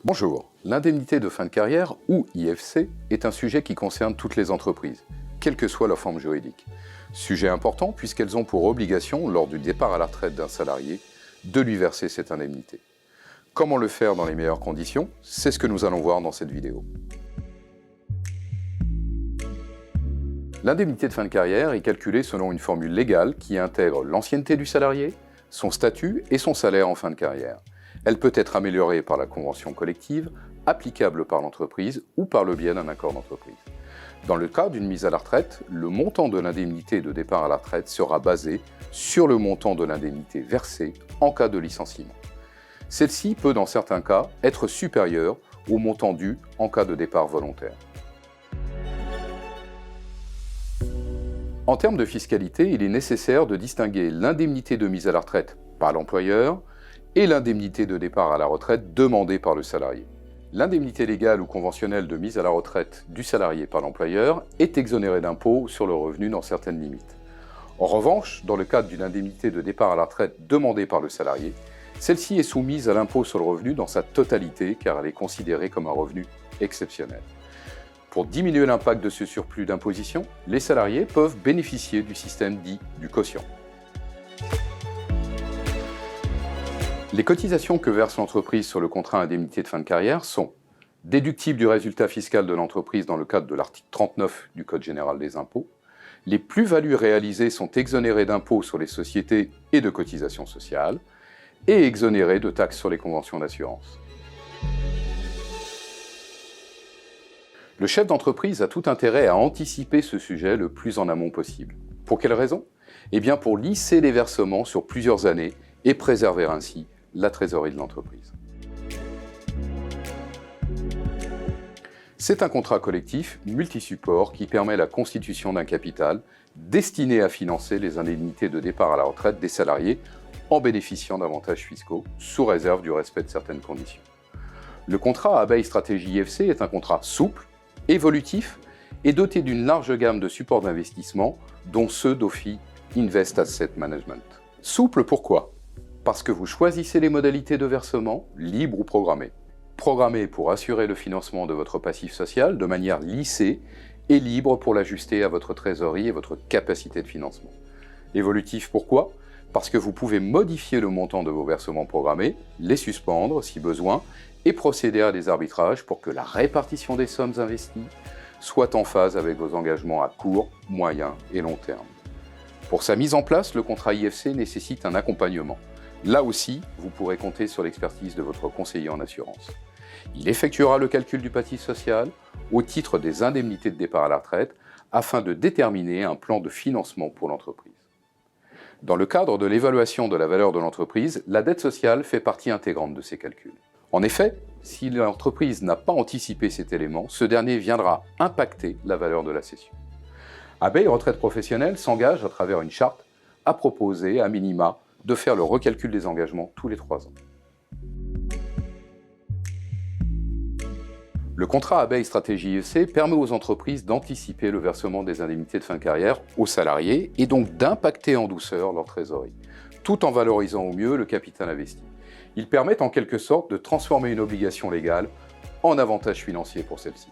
Bonjour, l'indemnité de fin de carrière, ou IFC, est un sujet qui concerne toutes les entreprises, quelle que soit leur forme juridique. Sujet important puisqu'elles ont pour obligation, lors du départ à la retraite d'un salarié, de lui verser cette indemnité. Comment le faire dans les meilleures conditions? C'est ce que nous allons voir dans cette vidéo. L'indemnité de fin de carrière est calculée selon une formule légale qui intègre l'ancienneté du salarié, son statut et son salaire en fin de carrière. Elle peut être améliorée par la convention collective, applicable par l'entreprise ou par le biais d'un accord d'entreprise. Dans le cas d'une mise à la retraite, le montant de l'indemnité de départ à la retraite sera basé sur le montant de l'indemnité versée en cas de licenciement. Celle-ci peut, dans certains cas, être supérieure au montant dû en cas de départ volontaire. En termes de fiscalité, il est nécessaire de distinguer l'indemnité de mise à la retraite par l'employeur et l'indemnité de départ à la retraite demandée par le salarié. L'indemnité légale ou conventionnelle de mise à la retraite du salarié par l'employeur est exonérée d'impôt sur le revenu dans certaines limites. En revanche, dans le cadre d'une indemnité de départ à la retraite demandée par le salarié, celle-ci est soumise à l'impôt sur le revenu dans sa totalité car elle est considérée comme un revenu exceptionnel. Pour diminuer l'impact de ce surplus d'imposition, les salariés peuvent bénéficier du système dit du quotient. Les cotisations que verse l'entreprise sur le contrat indemnité de fin de carrière sont déductibles du résultat fiscal de l'entreprise dans le cadre de l'article 39 du Code général des impôts. Les plus-values réalisées sont exonérées d'impôts sur les sociétés et de cotisations sociales et exonérées de taxes sur les conventions d'assurance. Le chef d'entreprise a tout intérêt à anticiper ce sujet le plus en amont possible. Pour quelle raison? Eh bien pour lisser les versements sur plusieurs années et préserver ainsi la trésorerie de l'entreprise. C'est un contrat collectif multi-support qui permet la constitution d'un capital destiné à financer les indemnités de départ à la retraite des salariés en bénéficiant d'avantages fiscaux, sous réserve du respect de certaines conditions. Le contrat Abeille Stratégie IFC est un contrat souple, évolutif et doté d'une large gamme de supports d'investissement, dont ceux d'Ophi Invest Asset Management. Souple pourquoi? Parce que vous choisissez les modalités de versement, libres ou programmées. Programmé pour assurer le financement de votre passif social de manière lissée et libre pour l'ajuster à votre trésorerie et votre capacité de financement. Évolutif pourquoi? Parce que vous pouvez modifier le montant de vos versements programmés, les suspendre si besoin et procéder à des arbitrages pour que la répartition des sommes investies soit en phase avec vos engagements à court, moyen et long terme. Pour sa mise en place, le contrat IFC nécessite un accompagnement. Là aussi, vous pourrez compter sur l'expertise de votre conseiller en assurance. Il effectuera le calcul du passif social au titre des indemnités de départ à la retraite afin de déterminer un plan de financement pour l'entreprise. Dans le cadre de l'évaluation de la valeur de l'entreprise, la dette sociale fait partie intégrante de ces calculs. En effet, si l'entreprise n'a pas anticipé cet élément, ce dernier viendra impacter la valeur de la cession. Abeille Retraite Professionnelle s'engage à travers une charte à proposer à minima de faire le recalcul des engagements tous les 3 ans. Le contrat Abeille Stratégie IFC permet aux entreprises d'anticiper le versement des indemnités de fin de carrière aux salariés et donc d'impacter en douceur leur trésorerie, tout en valorisant au mieux le capital investi. Ils permettent en quelque sorte de transformer une obligation légale en avantage financier pour celle-ci.